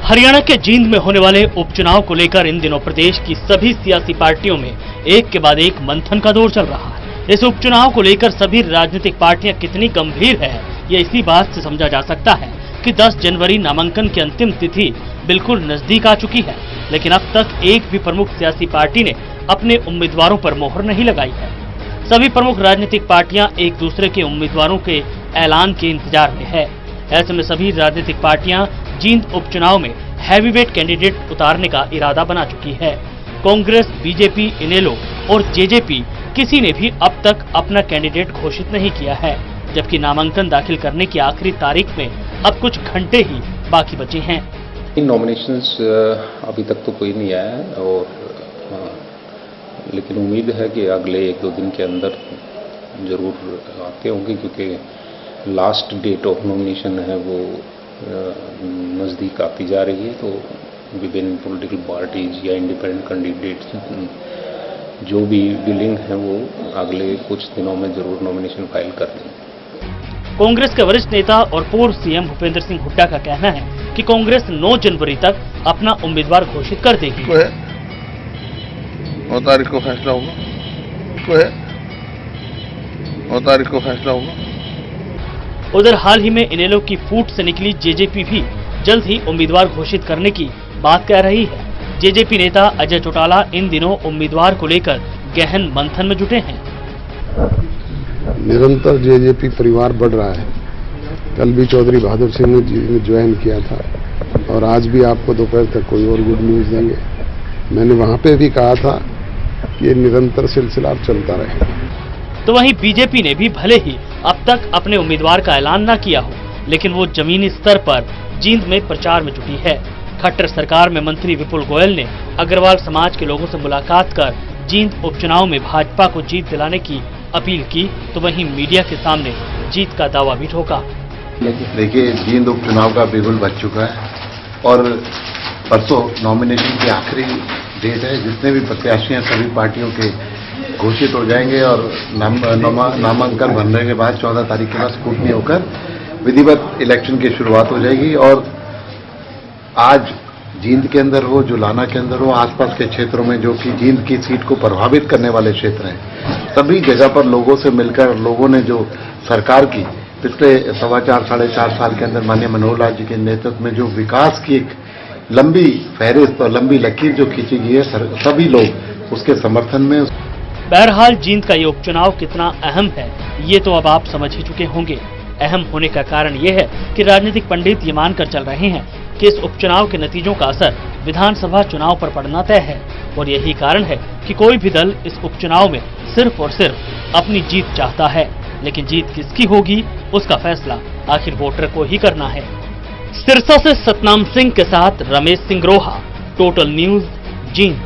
हरियाणा के जींद में होने वाले उपचुनाव को लेकर इन दिनों प्रदेश की सभी सियासी पार्टियों में एक के बाद एक मंथन का दौर चल रहा है। इस उपचुनाव को लेकर सभी राजनीतिक पार्टियां कितनी गंभीर है, ये इसी बात से समझा जा सकता है कि 10 जनवरी नामांकन की अंतिम तिथि बिल्कुल नजदीक आ चुकी है, लेकिन अब तक एक भी प्रमुख सियासी पार्टी ने अपने उम्मीदवारों पर मोहर नहीं लगाई है। सभी प्रमुख राजनीतिक पार्टियां एक दूसरे के उम्मीदवारों के ऐलान के इंतजार में है। ऐसे में सभी राजनीतिक पार्टियां जींद उपचुनाव में हैवीवेट कैंडिडेट उतारने का इरादा बना चुकी है। कांग्रेस, बीजेपी, इनेलो और जेजेपी किसी ने भी अब तक अपना कैंडिडेट घोषित नहीं किया है, जबकि नामांकन दाखिल करने की आखिरी तारीख में अब कुछ घंटे ही बाकी बचे हैं। नॉमिनेशंस अभी तक तो कोई नहीं आया है और लेकिन उम्मीद है कि अगले 1-2 दिन के अंदर जरूर आते होंगे, क्योंकि लास्ट डेट ऑफ नॉमिनेशन है वो नज़दीक आती जा रही है। तो विभिन्न पॉलिटिकल पार्टीज या इंडिपेंडेंट कैंडिडेट्स जो भी विलिंग है वो अगले कुछ दिनों में जरूर नॉमिनेशन फाइल कर देंगे। कांग्रेस के वरिष्ठ नेता और पूर्व सीएम भूपेंद्र सिंह हुड्डा का कहना है कि कांग्रेस 9 जनवरी तक अपना उम्मीदवार घोषित कर देगी। 9 तारीख को फैसला होगा, 9 तारीख को फैसला होगा। उधर हाल ही में इनेलो की फूट से निकली जेजेपी भी जल्द ही उम्मीदवार घोषित करने की बात कह रही है। जेजेपी नेता अजय चौटाला इन दिनों उम्मीदवार को लेकर गहन मंथन में जुटे हैं। निरंतर जेजेपी परिवार बढ़ रहा है। कल भी चौधरी बहादुर सिंह ने ज्वाइन किया था और आज भी आपको दोपहर तक कोई और गुड न्यूज देंगे। मैंने वहां पे भी कहा था कि ये निरंतर सिलसिला चलता रहे। तो वहीं बीजेपी ने भी भले ही अब तक अपने उम्मीदवार का ऐलान न किया हो, लेकिन वो जमीनी स्तर पर जींद में प्रचार में जुटी है। खट्टर सरकार में मंत्री विपुल गोयल ने अग्रवाल समाज के लोगों से मुलाकात कर जींद उपचुनाव में भाजपा को जीत दिलाने की अपील की, तो वहीं मीडिया के सामने जीत का दावा भी ठोका। देखिए, जींद उपचुनाव का बिगुल बज चुका है और परसों नॉमिनेशन की आखिरी डेट है। जितने भी प्रत्याशी हैं सभी पार्टियों के घोषित हो जाएंगे और नामांकन भरने के बाद 14 तारीख के बाद स्क्रूटनी होकर विधिवत इलेक्शन की शुरुआत हो जाएगी। और आज जींद के अंदर हो, जुलाना के अंदर हो, आसपास के क्षेत्रों में जो कि जींद की सीट को प्रभावित करने वाले क्षेत्र हैं, सभी जगह पर लोगों से मिलकर लोगों ने जो सरकार की पिछले 4.25-4.5 साल के अंदर माननीय मनोहर लाल जी के नेतृत्व में जो विकास की एक लंबी फहरिस्त और लंबी लकीर जो खींची गई है, सभी लोग उसके समर्थन में। बहरहाल जींद का ये उपचुनाव कितना अहम है, ये तो अब आप समझ ही चुके होंगे। अहम होने का कारण ये है कि राजनीतिक पंडित ये मानकर चल रहे हैं कि इस उपचुनाव के नतीजों का असर विधानसभा चुनाव पर पड़ना तय है, और यही कारण है कि कोई भी दल इस उपचुनाव में सिर्फ और सिर्फ अपनी जीत चाहता है। लेकिन जीत किसकी होगी, उसका फैसला आखिर वोटर को ही करना है। सिरसा से सतनाम सिंह के साथ रमेश सिंह रोहा, टोटल न्यूज, जींद।